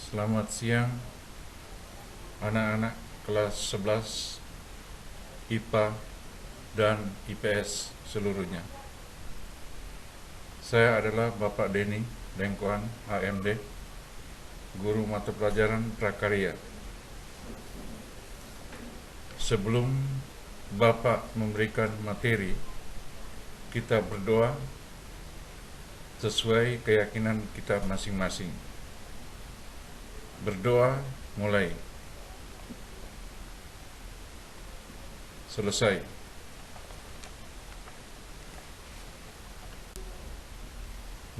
Selamat siang anak-anak kelas 11 IPA dan IPS seluruhnya. Saya adalah Bapak Denny Lengkoan, HMD, Guru Mata Pelajaran Prakarya. Sebelum Bapak memberikan materi, kita berdoa sesuai keyakinan kita masing-masing. Berdoa mulai. Selesai.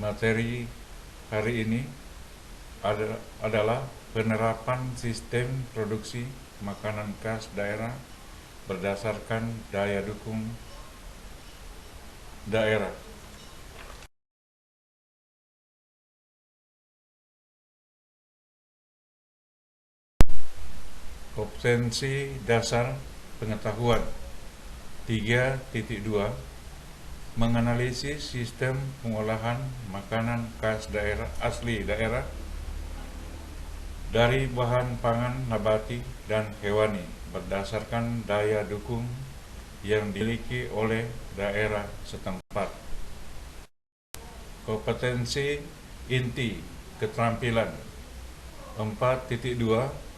Materi hari ini adalah penerapan sistem produksi makanan khas daerah berdasarkan daya dukung daerah. Kompetensi dasar pengetahuan 3.2 menganalisis sistem pengolahan makanan khas daerah asli daerah dari bahan pangan nabati dan hewani berdasarkan daya dukung yang dimiliki oleh daerah setempat. Kompetensi inti keterampilan 4.2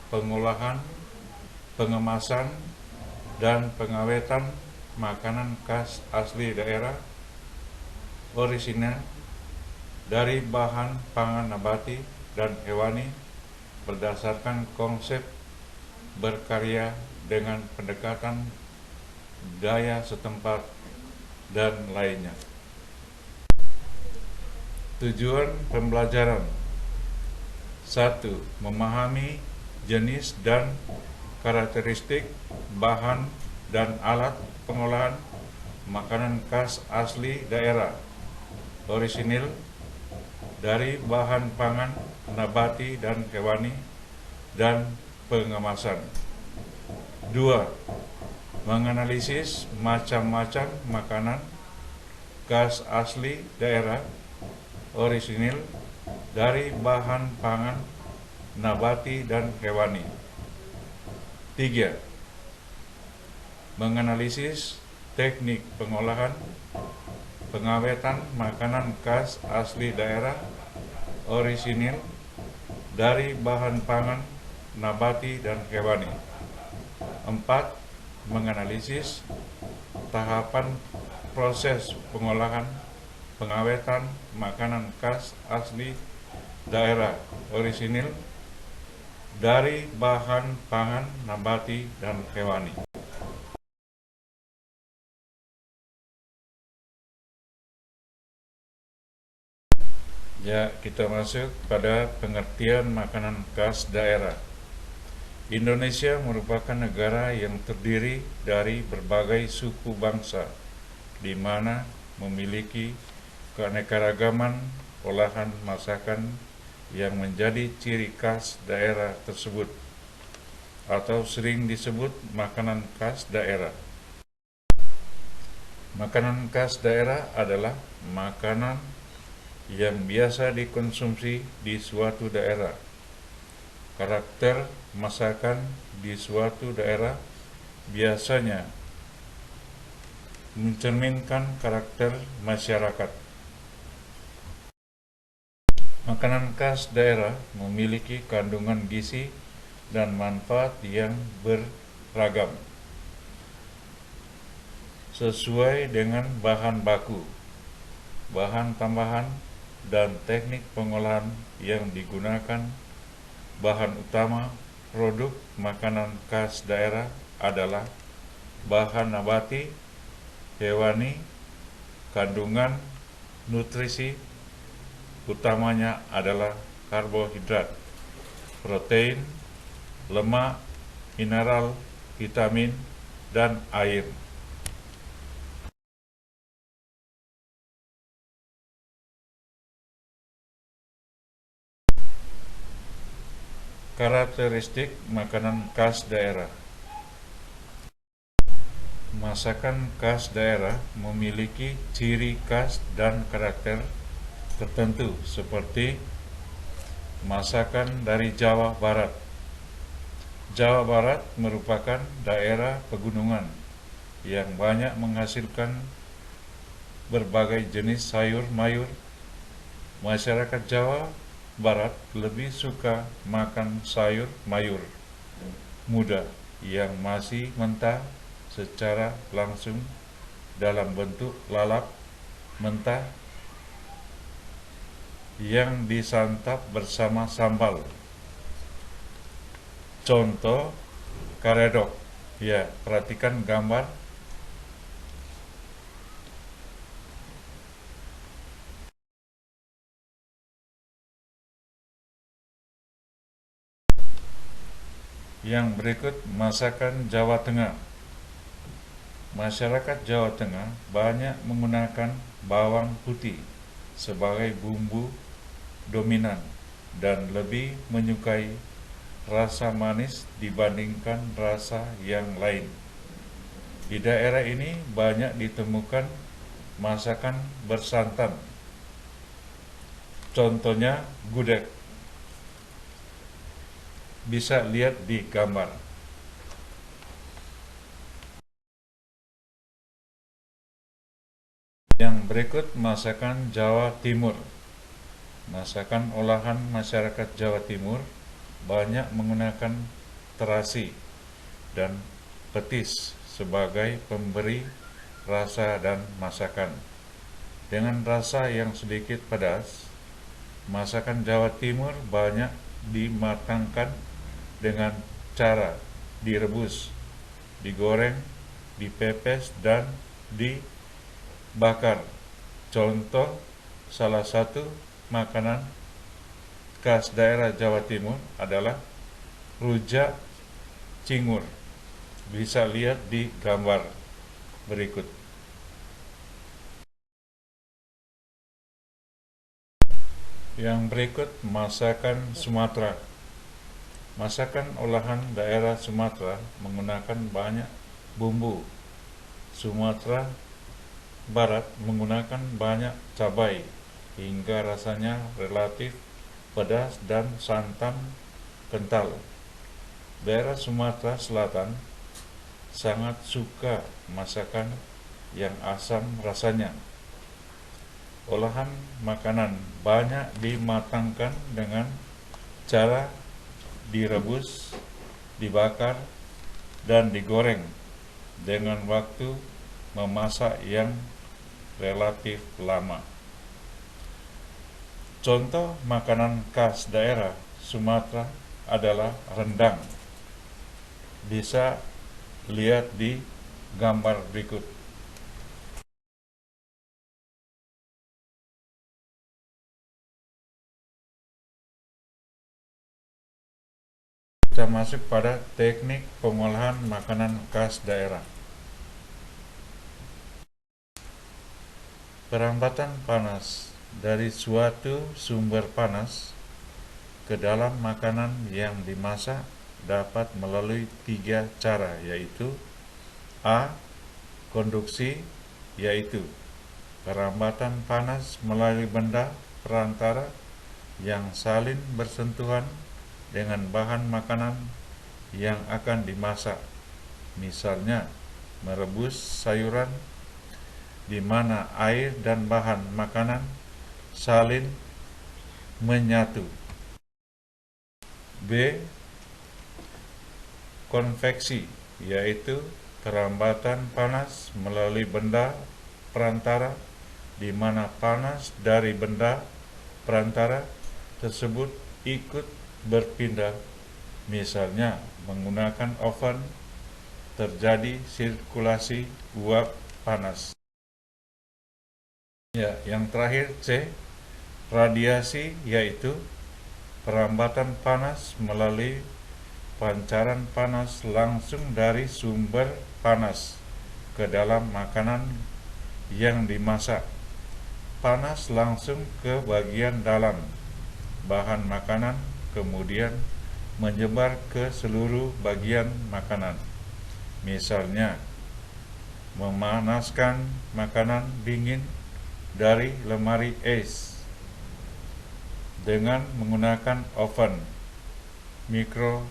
pengolahan, pengemasan, dan pengawetan makanan khas asli daerah orisinal dari bahan pangan nabati dan hewani berdasarkan konsep berkarya dengan pendekatan daya setempat dan lainnya. Tujuan pembelajaran 1. Memahami jenis dan karakteristik bahan dan alat pengolahan makanan khas asli daerah orisinil dari bahan pangan nabati dan hewani dan pengemasan. 2. Menganalisis macam-macam makanan khas asli daerah orisinil dari bahan pangan nabati dan hewani. 3. Menganalisis teknik pengolahan, pengawetan makanan khas asli daerah orisinil dari bahan pangan nabati dan hewani. 4. Menganalisis tahapan proses pengolahan, pengawetan makanan khas asli daerah orisinil dari bahan pangan nabati dan hewani. Ya, kita masuk pada pengertian makanan khas daerah. Indonesia merupakan negara yang terdiri dari berbagai suku bangsa, di mana memiliki keanekaragaman olahan masakan yang menjadi ciri khas daerah tersebut, atau sering disebut makanan khas daerah. Makanan khas daerah adalah makanan yang biasa dikonsumsi di suatu daerah. Karakter masakan di suatu daerah biasanya mencerminkan karakter masyarakat. Makanan khas daerah memiliki kandungan gizi dan manfaat yang beragam sesuai dengan bahan baku, bahan tambahan, dan teknik pengolahan yang digunakan. Bahan utama produk makanan khas daerah adalah bahan nabati, hewani. Kandungan nutrisi utamanya adalah karbohidrat, protein, lemak, mineral, vitamin, dan air. Karakteristik makanan khas daerah. Masakan khas daerah memiliki ciri khas dan karakter tertentu seperti masakan dari Jawa Barat. Jawa Barat merupakan daerah pegunungan yang banyak menghasilkan berbagai jenis sayur mayur. Masyarakat Jawa Barat lebih suka makan sayur mayur muda yang masih mentah secara langsung dalam bentuk lalap mentah yang disantap bersama sambal. Contoh karedok. Ya, perhatikan gambar. Yang berikut masakan Jawa Tengah. Masyarakat Jawa Tengah banyak menggunakan bawang putih sebagai bumbu dominan dan lebih menyukai rasa manis dibandingkan rasa yang lain. Di daerah ini banyak ditemukan masakan bersantan. Contohnya gudeg. Bisa lihat di gambar. Yang berikut masakan Jawa Timur. Masakan olahan masyarakat Jawa Timur banyak menggunakan terasi dan petis sebagai pemberi rasa dan masakan. Dengan rasa yang sedikit pedas, masakan Jawa Timur banyak dimatangkan dengan cara direbus, digoreng, dipepes, dan dibakar. Contoh salah satu makanan khas daerah Jawa Timur adalah rujak cingur. Bisa lihat di gambar berikut. Yang berikut masakan Sumatera. Masakan olahan daerah Sumatera menggunakan banyak bumbu. Sumatera Barat menggunakan banyak cabai hingga rasanya relatif pedas dan santan kental. Daerah Sumatera Selatan sangat suka masakan yang asam rasanya. Olahan makanan banyak dimatangkan dengan cara direbus, dibakar, dan digoreng dengan waktu memasak yang relatif lama. Contoh makanan khas daerah Sumatera adalah rendang. Bisa lihat di gambar berikut. Kita masuk pada teknik pengolahan makanan khas daerah. Perambatan panas dari suatu sumber panas ke dalam makanan yang dimasak dapat melalui 3 cara, yaitu A. Konduksi, yaitu perambatan panas melalui benda perantara yang saling bersentuhan dengan bahan makanan yang akan dimasak. Misalnya merebus sayuran di mana air dan bahan makanan saling menyatu. B. Konveksi, yaitu perambatan panas melalui benda perantara di mana panas dari benda perantara tersebut ikut berpindah. Misalnya menggunakan oven, terjadi sirkulasi uap panas. Ya, yang terakhir C. Radiasi, yaitu perambatan panas melalui pancaran panas langsung dari sumber panas ke dalam makanan yang dimasak. Panas langsung ke bagian dalam bahan makanan, kemudian menyebar ke seluruh bagian makanan. Misalnya, memanaskan makanan dingin dari lemari es. dengan menggunakan oven microwave.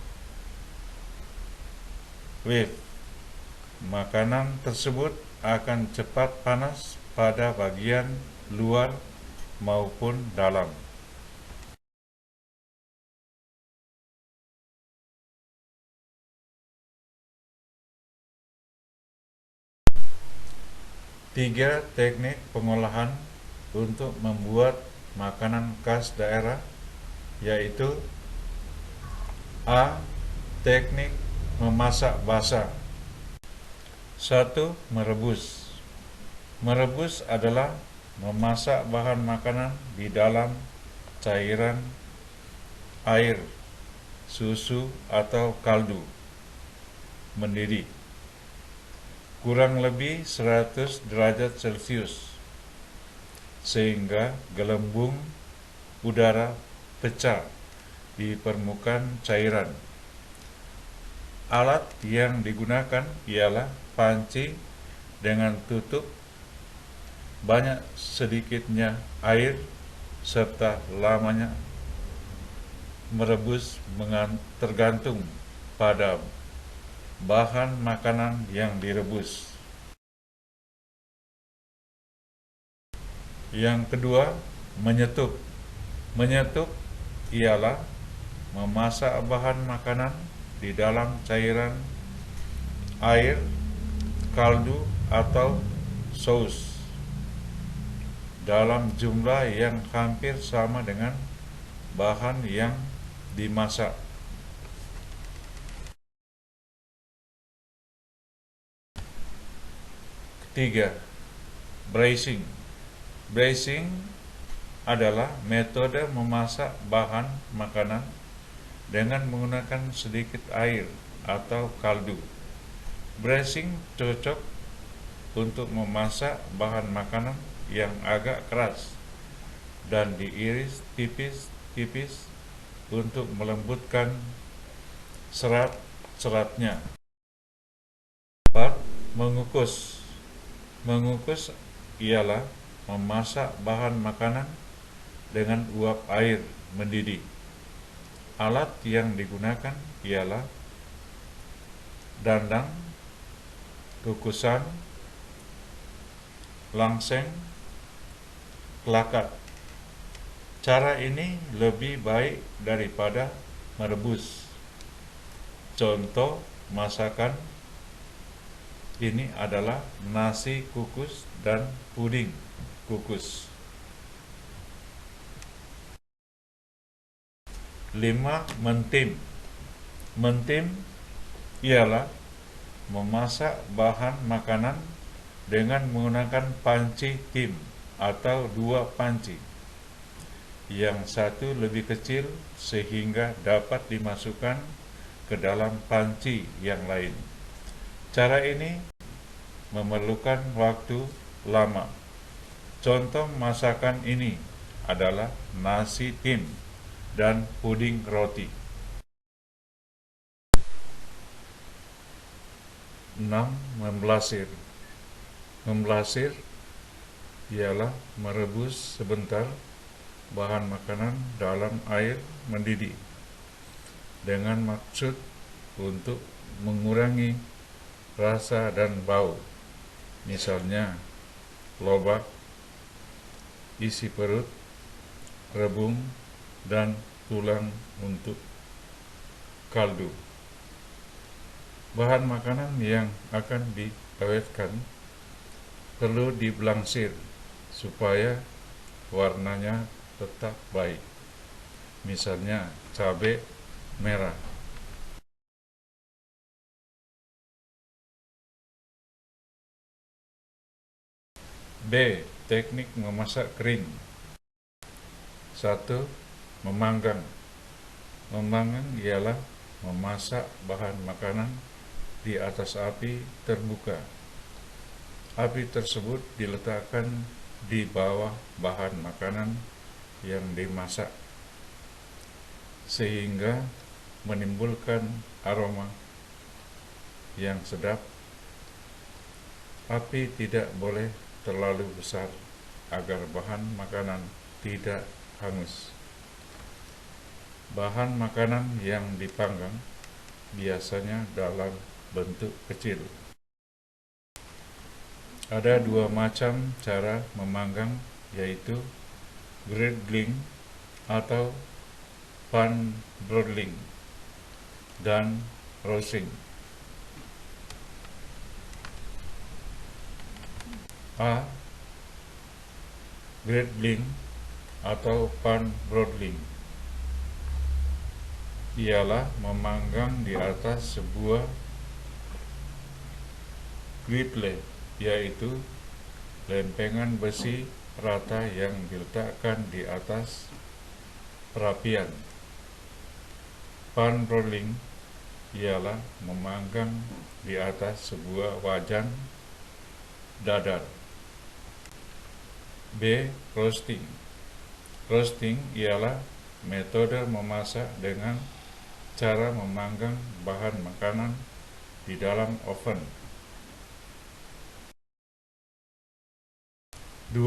Makanan tersebut akan cepat panas pada bagian luar maupun dalam. Tiga teknik pengolahan untuk membuat makanan khas daerah, yaitu A. Teknik memasak basah. 1. Merebus. Merebus adalah memasak bahan makanan di dalam cairan air, susu, atau kaldu mendidih kurang lebih 100 derajat Celcius sehingga gelembung udara pecah di permukaan cairan. Alat yang digunakan ialah panci dengan tutup, banyak sedikitnya air, serta lamanya merebus tergantung pada bahan makanan yang direbus. Yang kedua, menyetup. Menyetup ialah memasak bahan makanan di dalam cairan air, kaldu, atau saus dalam jumlah yang hampir sama dengan bahan yang dimasak. Ketiga, braising. Braising adalah metode memasak bahan makanan dengan menggunakan sedikit air atau kaldu. Braising cocok untuk memasak bahan makanan yang agak keras dan diiris tipis-tipis untuk melembutkan serat-seratnya. 4. Mengukus. Mengukus ialah memasak bahan makanan dengan uap air mendidih. Alat yang digunakan ialah dandang, kukusan, langseng, kelakat. Cara ini lebih baik daripada merebus. Contoh masakan ini adalah nasi kukus dan puding kukus. 5. Mentim. Mentim ialah memasak bahan makanan dengan menggunakan panci tim atau dua panci. Yang satu lebih kecil sehingga dapat dimasukkan ke dalam panci yang lain. Cara ini memerlukan waktu lama. Contoh masakan ini adalah nasi tim dan puding roti. 6. Memblasir. Memblasir ialah merebus sebentar bahan makanan dalam air mendidih dengan maksud untuk mengurangi rasa dan bau, misalnya lobak, isi perut, rebung, dan tulang untuk kaldu. Bahan makanan yang akan diawetkan perlu diblansir supaya warnanya tetap baik, misalnya cabai merah. B. Teknik memasak kering. 1. Memanggang. Memanggang ialah memasak bahan makanan di atas api terbuka. Api tersebut diletakkan di bawah bahan makanan yang dimasak sehingga menimbulkan aroma yang sedap. Api tidak boleh terlalu besar agar bahan makanan tidak hangus. Bahan makanan yang dipanggang biasanya dalam bentuk kecil. Ada dua macam cara memanggang, yaitu griddling atau pan broiling dan roasting. A. Griddling atau pan broiling ialah memanggang di atas sebuah griddle, yaitu lempengan besi rata yang diletakkan di atas perapian. Pan broiling ialah memanggang di atas sebuah wajan dadar. B. Roasting. Roasting ialah metode memasak dengan cara memanggang bahan makanan di dalam oven. 2.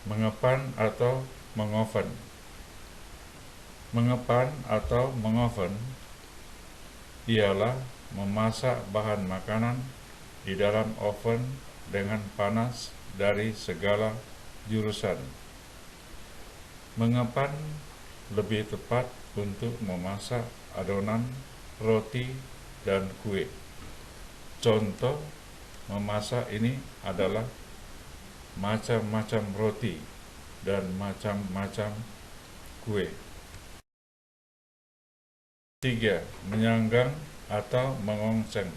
Mengepan atau mengoven. Mengepan atau mengoven ialah memasak bahan makanan di dalam oven dengan panas dari segala jurusan. Mengepan lebih tepat untuk memasak adonan roti dan kue. Contoh memasak ini adalah macam-macam roti dan macam-macam kue. 3. Menyanggang atau mengongseng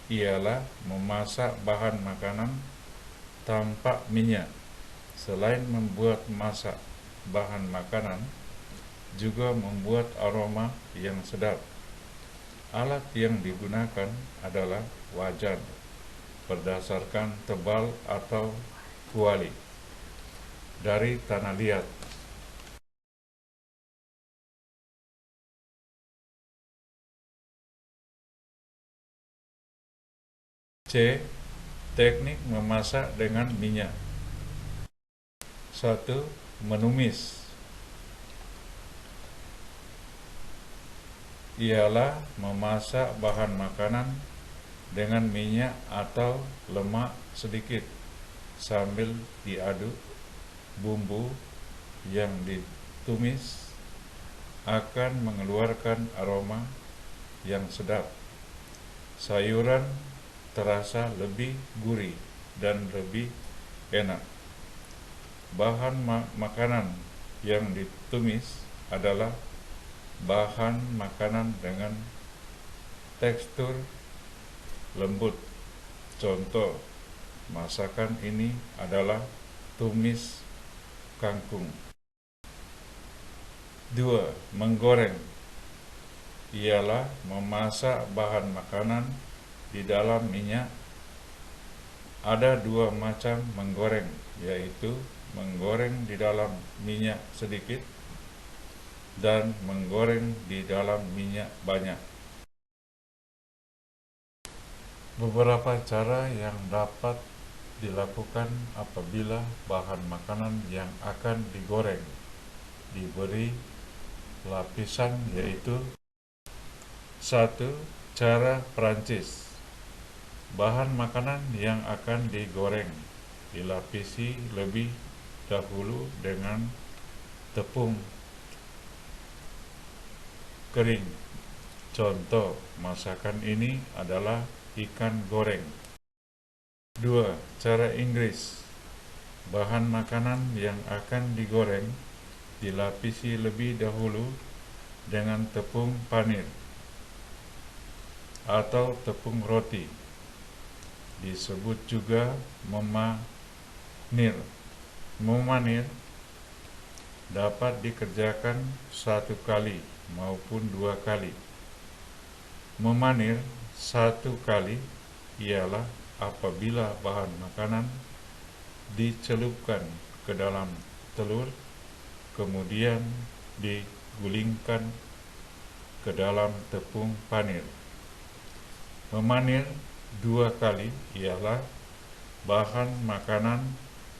ialah memasak bahan makanan tanpa minyak. Selain membuat masak bahan makanan, juga membuat aroma yang sedap. Alat yang digunakan adalah wajan berdasarkan tebal atau kuali dari tanah liat. C. Teknik memasak dengan minyak. 1. Menumis ialah memasak bahan makanan dengan minyak atau lemak sedikit sambil diaduk. Bumbu yang ditumis akan mengeluarkan aroma yang sedap. Sayuran terasa lebih gurih dan lebih enak. Bahan makanan yang ditumis adalah bahan makanan dengan tekstur lembut. Contoh masakan ini adalah tumis kangkung. 2. Menggoreng ialah memasak bahan makanan di dalam minyak. Ada dua macam menggoreng, yaitu menggoreng di dalam minyak sedikit dan menggoreng di dalam minyak banyak. Beberapa cara yang dapat dilakukan apabila bahan makanan yang akan digoreng diberi lapisan, yaitu 1. Cara Prancis. Bahan makanan yang akan digoreng dilapisi lebih dahulu dengan tepung kering. Contoh masakan ini adalah ikan goreng. 2. Cara Inggris. Bahan makanan yang akan digoreng dilapisi lebih dahulu dengan tepung panir atau tepung roti. Disebut juga memanir. Memanir dapat dikerjakan 1 kali maupun 2 kali. Memanir 1 kali ialah apabila bahan makanan dicelupkan ke dalam telur, kemudian digulingkan ke dalam tepung panir. Memanir 2 kali ialah bahan makanan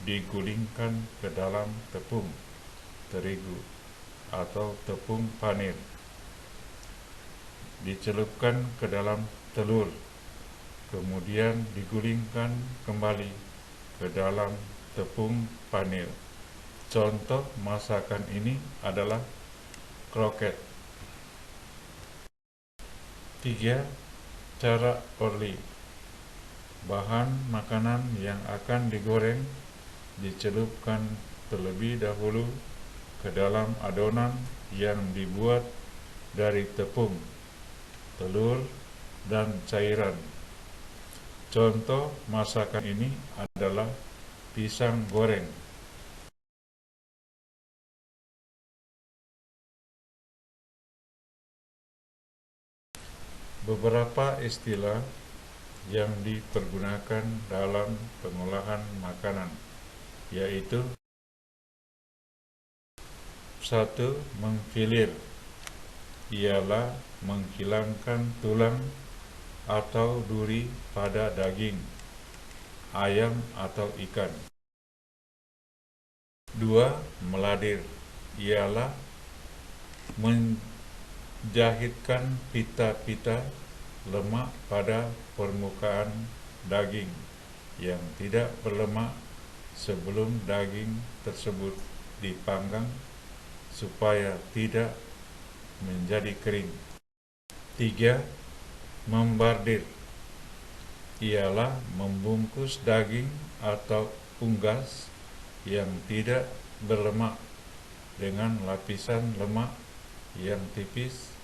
digulingkan ke dalam tepung terigu atau tepung panir. Dicelupkan ke dalam telur, kemudian digulingkan kembali ke dalam tepung panir. Contoh masakan ini adalah kroket. 3. Cara orli. Bahan makanan yang akan digoreng dicelupkan terlebih dahulu ke dalam adonan yang dibuat dari tepung, telur, dan cairan. Contoh masakan ini adalah pisang goreng. Beberapa istilah yang dipergunakan dalam pengolahan makanan, yaitu 1. Mengfilir, ialah menghilangkan tulang atau duri pada daging, ayam atau ikan. 2. Meladir, ialah menjahitkan pita-pita lemak pada permukaan daging yang tidak berlemak sebelum daging tersebut dipanggang supaya tidak menjadi kering. 3. Membardir, ialah membungkus daging atau unggas yang tidak berlemak dengan lapisan lemak yang tipis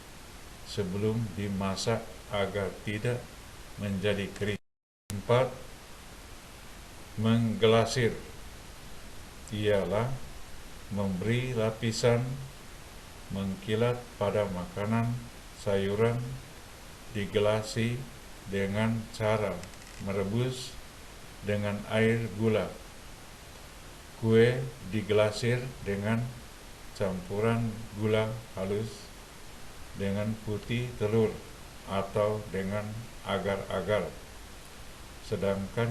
sebelum dimasak agar tidak menjadi kering. 4. Menggelasir, ialah memberi lapisan mengkilat pada makanan sayuran digelasi dengan cara merebus dengan air gula. Kue digelasir dengan campuran gula halus dengan putih telur atau dengan agar-agar, sedangkan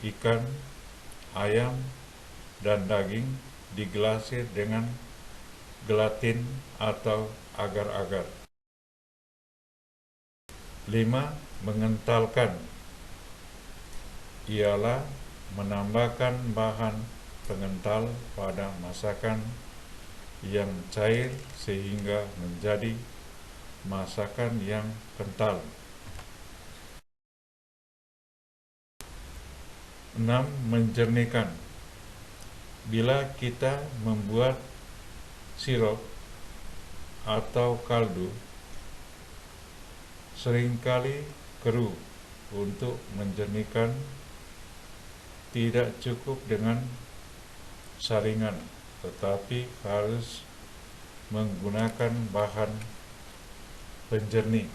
ikan, ayam, dan daging digelasir dengan gelatin atau agar-agar. 5. Mengentalkan, ialah menambahkan bahan pengental pada masakan yang cair sehingga menjadi masakan yang kental. 6. Menjernihkan, bila kita membuat sirup atau kaldu, seringkali keruh. Untuk menjernihkan, tidak cukup dengan saringan, tetapi harus menggunakan bahan penjernih,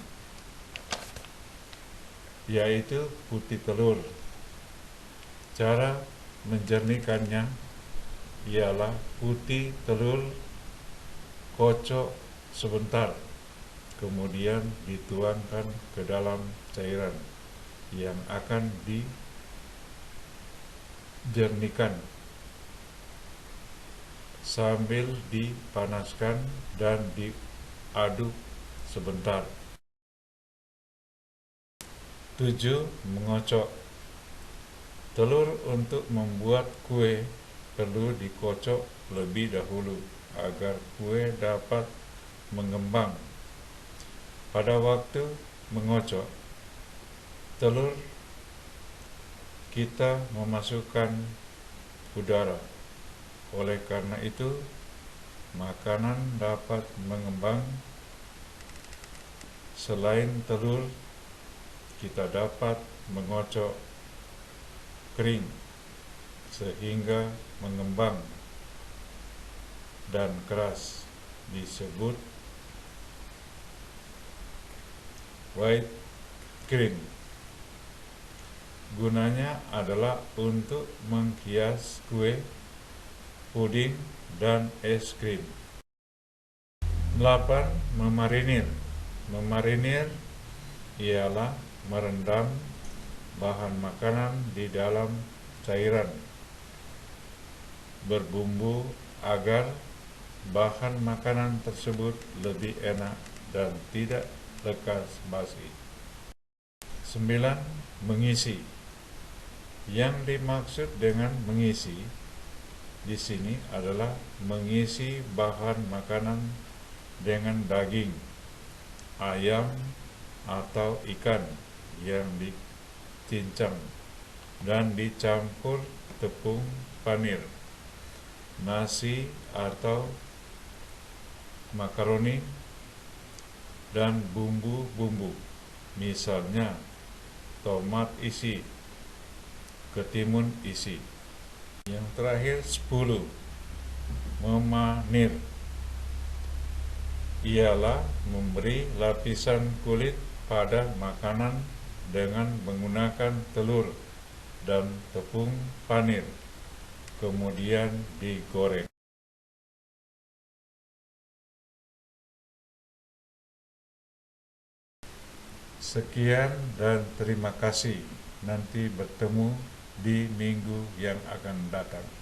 yaitu putih telur. Cara menjernihkannya ialah putih telur kocok sebentar, kemudian dituangkan ke dalam cairan yang akan dijernihkan sambil dipanaskan dan diaduk sebentar. 7. Mengocok. Telur untuk membuat kue perlu dikocok lebih dahulu agar kue dapat mengembang. Pada waktu mengocok telur, kita memasukkan udara. Oleh karena itu, makanan dapat mengembang. Selain telur, kita dapat mengocok kering sehingga mengembang dan keras, disebut white cream. Gunanya adalah untuk menghias kue, puding, dan es krim. 8. Memarinir. Memarinir ialah merendam bahan makanan di dalam cairan berbumbu agar bahan makanan tersebut lebih enak dan tidak lekas basi. 9. Mengisi. Yang dimaksud dengan mengisi di sini adalah mengisi bahan makanan dengan daging, ayam, atau ikan yang dicincang dan dicampur tepung panir, nasi atau makaroni, dan bumbu-bumbu, misalnya tomat isi, ketimun isi. Yang terakhir 10. Memanir ialah memberi lapisan kulit pada makanan dengan menggunakan telur dan tepung panir, kemudian digoreng. Sekian dan terima kasih. Nanti bertemu di minggu yang akan datang.